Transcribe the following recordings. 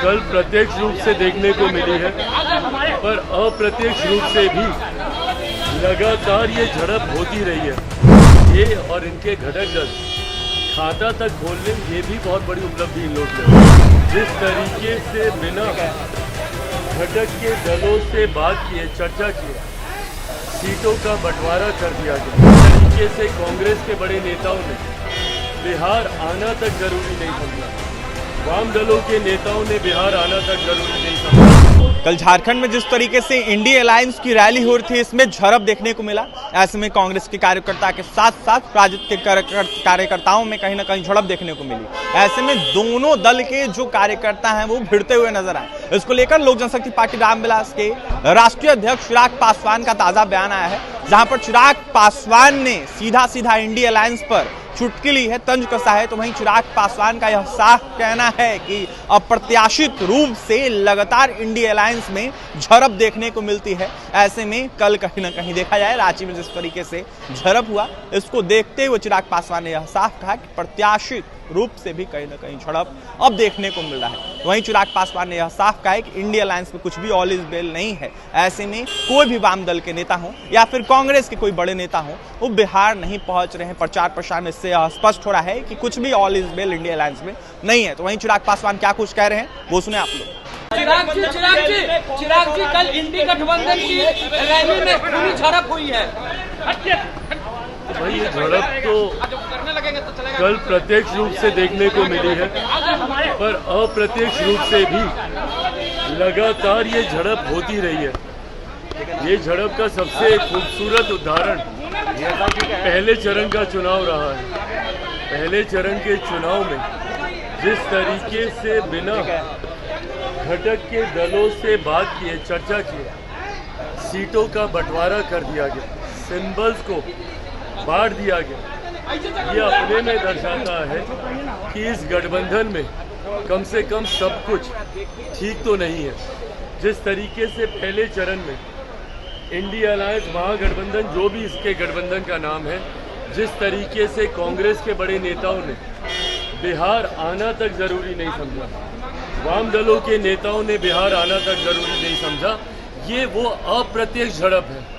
कल प्रत्यक्ष रूप से देखने को मिली है, पर अप्रत्यक्ष रूप से भी लगातार ये झड़प होती रही है। ये और इनके घटक दल खाता तक खोलने, ये भी बहुत बड़ी उपलब्धि इन लोग ने। जिस तरीके से बिना घटक के दलों से बात किए, चर्चा किए, सीटों का बंटवारा कर दिया गया। इस तरीके से कांग्रेस के बड़े नेताओं ने बिहार आना तक जरूरी नहीं समझा। वाम दलों के नेताओं ने बिहार आना तक जरूरी नहीं समझा। कल झारखंड में जिस तरीके से इंडिया अलायंस की रैली हो रही थी, इसमें झड़प देखने को मिला। ऐसे में कांग्रेस के कार्यकर्ता के साथ साथ राजद के कार्यकर्ताओं में कहीं ना कहीं झड़प देखने को मिली। ऐसे में दोनों दल के जो कार्यकर्ता हैं वो भिड़ते हुए नजर आए। इसको लेकर लोक जनशक्ति पार्टी रामविलास के राष्ट्रीय अध्यक्ष चिराग पासवान का ताजा बयान आया है, जहां पर चिराग पासवान ने सीधा सीधा इंडिया अलायंस पर चुटकी ली है, तंज कसा है। तो वहीं चिराग पासवान का यह साफ कहना है कि अप्रत्याशित रूप से लगातार इंडिया अलायंस में झड़प देखने को मिलती है। ऐसे में कल कहीं ना कहीं देखा जाए रांची में जिस तरीके से झड़प हुआ, इसको देखते हुए चिराग पासवान ने यह साफ कहा कि प्रत्याशित रूप से भी कहीं ना कहीं झड़प अब देखने को मिल रहा है। वहीं चिराग पासवान ने यह साफ कहा है कि इंडिया अलायंस में कुछ भी ऑल इज वेल नहीं है। ऐसे में कोई भी वाम दल के नेता हो या फिर कांग्रेस के कोई बड़े नेता हो, वो बिहार नहीं पहुंच रहे हैं। प्रचार प्रसार में इससे स्पष्ट हो रहा है कि कुछ भी all is well India alliance में नहीं है। तो वहीं चिराग पासवान क्या कुछ कह रहे हैं वो सुने आप लोग। चिराग जी कल इंडी गठबंधन की रैली में पूरी झड़प हुई है। भाई ये झड़प तो कल प्रत्यक्ष रूप से देखने को मिली है, पर अप्रत्यक्ष रूप से भी लगातार ये झड़प होती रही है। ये झड़प का सबसे खूबसूरत उदाहरण पहले चरण का चुनाव रहा है। पहले चरण के चुनाव में जिस तरीके से बिना घटक के दलों से बात किए, चर्चा किए, सीटों का बंटवारा कर दिया गया, सिंबल्स को बांट दिया गया, ये अपने में दर्शाता है कि इस गठबंधन में कम से कम सब कुछ ठीक तो नहीं है। जिस तरीके से पहले चरण में इंडिया अलायंस महागठबंधन, जो भी इसके गठबंधन का नाम है, जिस तरीके से कांग्रेस के बड़े नेताओं ने बिहार आना तक जरूरी नहीं समझा, वाम दलों के नेताओं ने बिहार आना तक जरूरी नहीं समझा, ये वो अप्रत्यक्ष झड़प है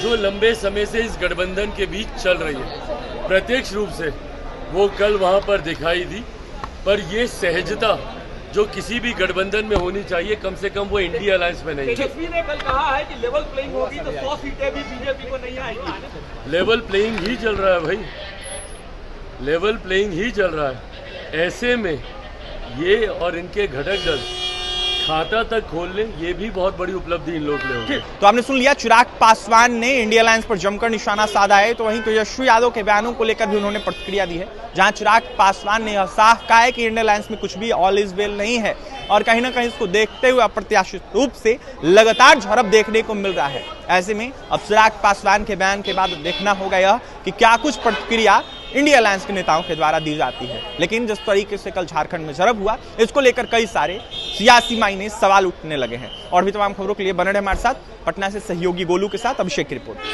जो लंबे समय से इस गठबंधन के बीच चल रही है। प्रत्यक्ष रूप से वो कल वहां पर दिखाई दी, पर ये सहजता जो किसी भी गठबंधन में होनी चाहिए, कम से कम वो इंडिया अलायंस में नहीं। तेजस्वी ने कल कहा है कि लेवल प्लेइंग होगी तो 100 सीटें भी बीजेपी को नहीं आएगी। लेवल प्लेइंग ही चल रहा है भाई, लेवल प्लेइंग ही चल रहा है। ऐसे में ये और इनके घटक दल खाता तक खोलने, ये भी बहुत बड़ी उपलब्धि इन लोग ने होगी। तो आपने सुन लिया, चिराग पासवान ने इंडिया अलायंस पर जमकर निशाना साधा है। तो वहीं तेजस्वी यादव के बयानों को लेकर भी उन्होंने प्रतिक्रिया दी है, जहां चिराग पासवान ने यह साफ कहा है कि इंडिया अलायंस में कुछ भी ऑल इज वेल नहीं है और कहीं ना कहीं इसको देखते हुए अप्रत्याशित रूप से लगातार झड़प देखने को मिल रहा है। ऐसे में अब चिराग पासवान के बयान के बाद देखना होगा यह कि क्या कुछ प्रतिक्रिया इंडिया अलायंस के नेताओं के द्वारा दी जाती है। लेकिन जिस तरीके से कल झारखंड में झड़प हुआ, इसको लेकर कई सारे सियासी मायने सवाल उठने लगे हैं। और भी तमाम खबरों के लिए बने रहे हमारे साथ। पटना से सहयोगी गोलू के साथ अभिषेक की रिपोर्ट।